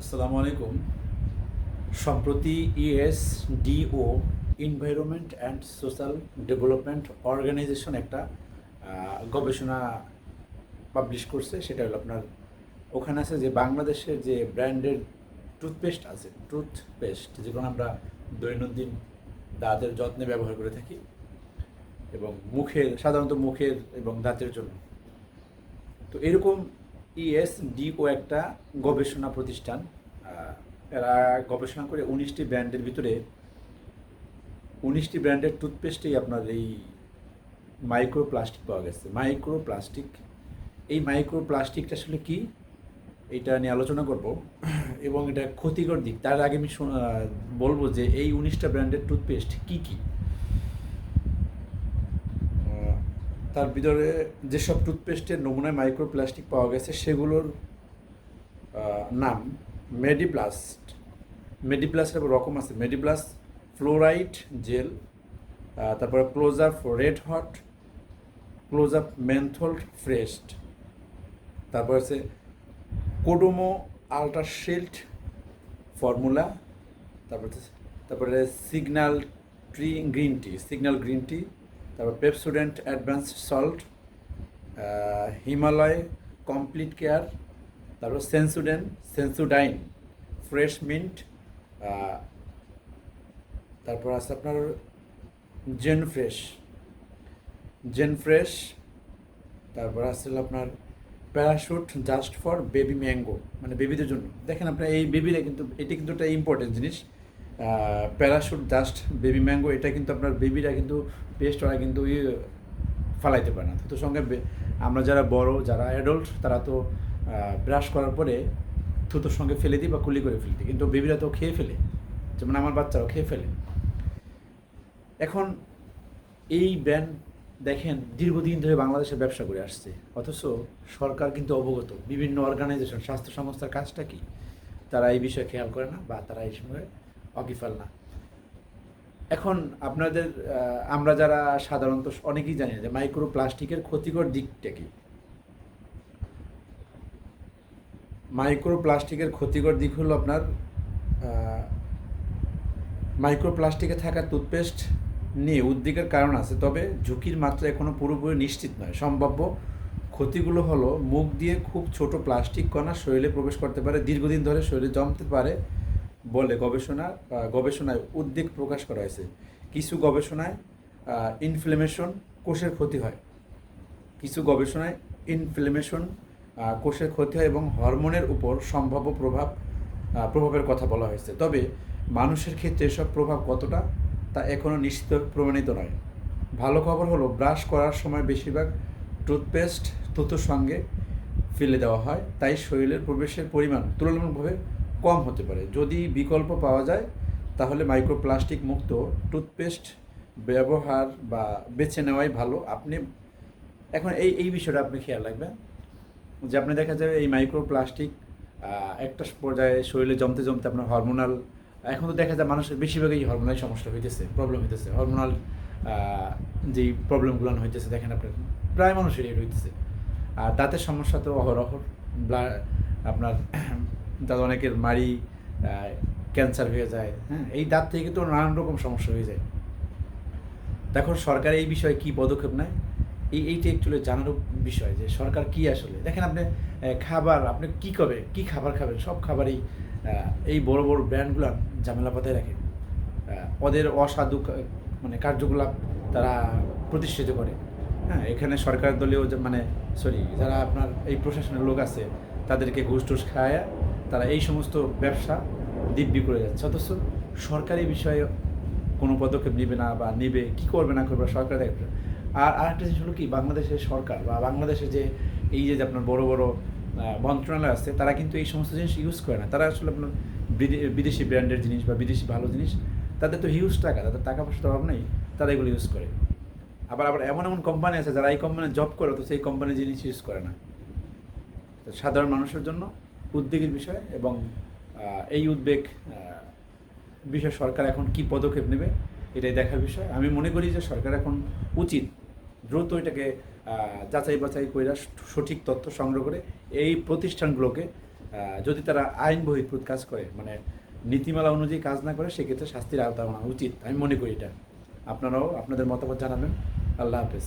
আসসালামু আলাইকুম। সম্প্রতি ESDO environment and social development organisation একটা গবেষণা পাবলিশ করছে। সেটা হলো আপনার, ওখানে আছে যে বাংলাদেশের যে ব্র্যান্ডের টুথপেস্ট আছে, টুথপেস্ট যেগুলো আমরা দৈনন্দিন দাঁতের যত্নে ব্যবহার করে থাকি এবং সাধারণত মুখের এবং দাঁতের জন্য। তো এরকম ইএসডিও একটা গবেষণা প্রতিষ্ঠান। এরা গবেষণা করে 19টি ব্র্যান্ডের ভিতরে 19টি ব্র্যান্ডের টুথপেস্টেই আপনার এই মাইক্রোপ্লাস্টিক পাওয়া গেছে। মাইক্রোপ্লাস্টিক, এই মাইক্রোপ্লাস্টিকটা আসলে কি, এটা নিয়ে আলোচনা করব এবং এটা ক্ষতিকর দিক। তার আগে আমি বলবো যে এই 19টা ব্র্যান্ডের টুথপেস্ট কি কি। তার ভিতরে যেসব টুথপেস্টের নমুনায় মাইক্রোপ্লাস্টিক পাওয়া গেছে সেগুলোর নাম মেডিপ্লাস্ট। মেডিপ্লাস্টের রকম আছে, মেডিপ্লাস ফ্লোরাইড জেল, তারপরে close up red hot, close up menthol fresh, তারপর আছে কোডোমো আল্ট্রাশিল্ড ফর্মুলা, তারপরে সিগন্যাল সিগন্যাল গ্রিন টি, তারপর Pepsodent advance salt, Himalaya complete care, তারপর সেন্সুডাইন ফ্রেশ মিন্ট, তারপর আছে আপনার জেন ফ্রেশ, তারপর আসলে আপনার parachute just for baby mango, মানে বেবিদের জন্য। দেখেন আপনার এই বেবিরা কিন্তু, এটা কিন্তু একটা ইম্পর্টেন্ট জিনিস। প্যারাশুট জাস্ট বেবি ম্যাঙ্গো, এটা কিন্তু আপনার বেবিরা কিন্তু পেস্ট ওরা কিন্তু ফালাইতে পারে না। তো সঙ্গে আমরা যারা বড়, যারা অ্যাডাল্ট, তারা তো ব্রাশ করার পরে থুতোর সঙ্গে ফেলে দিই বা কুলি করে ফেলতে, কিন্তু বেবিরা তো খেয়ে ফেলে, যেমন আমার বাচ্চারাও খেয়ে ফেলে। এখন এই ব্র্যান্ড দেখেন দীর্ঘদিন ধরে বাংলাদেশে ব্যবসা করে আসছে, অথচ সরকার কিন্তু অবগত। বিভিন্ন অর্গানাইজেশন, স্বাস্থ্য সংস্থার কাজটা কি, তারা এই বিষয়ে খেয়াল করে না বা তারা এই সময় অকিফাল না। এখন আপনাদের আমরা যারা সাধারণত অনেকেই জানি না যে মাইক্রোপ্লাস্টিকের ক্ষতিকর দিকটা কি। মাইক্রোপ্লাস্টিকের ক্ষতিকর দিক হলো আপনার, মাইক্রোপ্লাস্টিকে থাকা টুথপেস্ট নিয়ে উদ্বেগের কারণ আছে, তবে ঝুঁকির মাত্রা এখনও পুরোপুরি নিশ্চিত নয়। সম্ভাব্য ক্ষতিগুলো হলো মুখ দিয়ে খুব ছোট প্লাস্টিক কণা শরীরে প্রবেশ করতে পারে, দীর্ঘদিন ধরে শরীরে জমতে পারে বলে গবেষণায় উদ্বেগ প্রকাশ করা হয়েছে। কিছু গবেষণায় ইনফ্লেমেশন কোষের ক্ষতি হয়, কোষের ক্ষতি হয় এবং হরমোনের উপর সম্ভাব্য প্রভাবের কথা বলা হয়েছে। তবে মানুষের ক্ষেত্রে এসব প্রভাব কতটা তা এখনও নিশ্চিত প্রমাণিত নয়। ভালো খবর হলো ব্রাশ করার সময় বেশিরভাগ টুথপেস্ট থুতুর সঙ্গে ফেলে দেওয়া হয়, তাই শরীরের প্রবেশের পরিমাণ তুলনামূলকভাবে কম হতে পারে। যদি বিকল্প পাওয়া যায় তাহলে মাইক্রোপ্লাস্টিক মুক্ত টুথপেস্ট ব্যবহার বা বেছে নেওয়াই ভালো। আপনি এখন এই বিষয়টা আপনি খেয়াল রাখবেন যে আপনি দেখা যাবে এই মাইক্রোপ্লাস্টিক একটা পর্যায়ে শরীরে জমতে জমতে আপনার হরমোনাল, এখন তো দেখা যায় মানুষের বেশিরভাগই হরমোনাল সমস্যা প্রবলেম হইতেছে, হরমোনাল যেই প্রবলেমগুলো হইতেছে দেখেন আপনার প্রায় মানুষের এই হইতেছে। আর দাঁতের সমস্যা তো অহরহর, আপনার দাঁত অনেকের মাড়ি ক্যান্সার হয়ে যায়, হ্যাঁ, এই দাঁত থেকে তো নানান রকম সমস্যা হয়ে যায়। দেখো সরকার এই বিষয়ে কী পদক্ষেপ নেয়, এইটা অ্যাকচুয়ালি জানারও বিষয় যে সরকার কি আসলে। দেখেন আপনি খাবার, আপনি কী খাবার খাবেন, সব খাবারই এই বড় বড় ব্র্যান্ডগুলো ঝামেলা পাতায় রাখে। ওদের অসাধু মানে কার্যকলাপ তারা প্রতিষ্ঠিত করে। হ্যাঁ, এখানে সরকার দলীয় যারা আপনার এই প্রশাসনের লোক আছে তাদেরকে ঘুষ টুস খায়, তারা এই সমস্ত ব্যবসা দিব্যি করে যাচ্ছে, অথচ সরকার এই বিষয়ে কোনো পদক্ষেপ নেবে না, বা নেবে কী করবে না করবে সরকার দেখবে। আর আরেকটা জিনিস হলো কি, বাংলাদেশের সরকার বা বাংলাদেশে যে এই যে আপনার বড় বড় মন্ত্রণালয় আছে, তারা কিন্তু এই সমস্ত জিনিস ইউজ করে না। তারা আসলে আপনার বিদেশি ব্র্যান্ডের জিনিস বা বিদেশি ভালো জিনিস, তাদের তো হিউজ টাকা, তাদের টাকা পয়সার অভাব নেই, তারা এগুলো ইউজ করে। আবার এমন এমন কোম্পানি আছে যারা এই কোম্পানি জব করে, তো সেই কোম্পানির জিনিস ইউজ করে না। তো সাধারণ মানুষের জন্য উদ্বেগের বিষয়, এবং এই উদ্বেগ বিষয়ে সরকার এখন কি পদক্ষেপ নেবে এটাই দেখার বিষয়। আমি মনে করি যে সরকার এখন উচিত দ্রুত এটাকে যাচাই বাছাই করে সঠিক তথ্য সংগ্রহ করে এই প্রতিষ্ঠানগুলোকে যদি তারা আইন বহির্ভূত কাজ করে, মানে নীতিমালা অনুযায়ী কাজ না করে, সেক্ষেত্রে শাস্তির আওতা আনা উচিত, আমি মনে করি এটা। আপনারাও আপনাদের মতামত জানাবেন। আল্লাহ হাফেজ।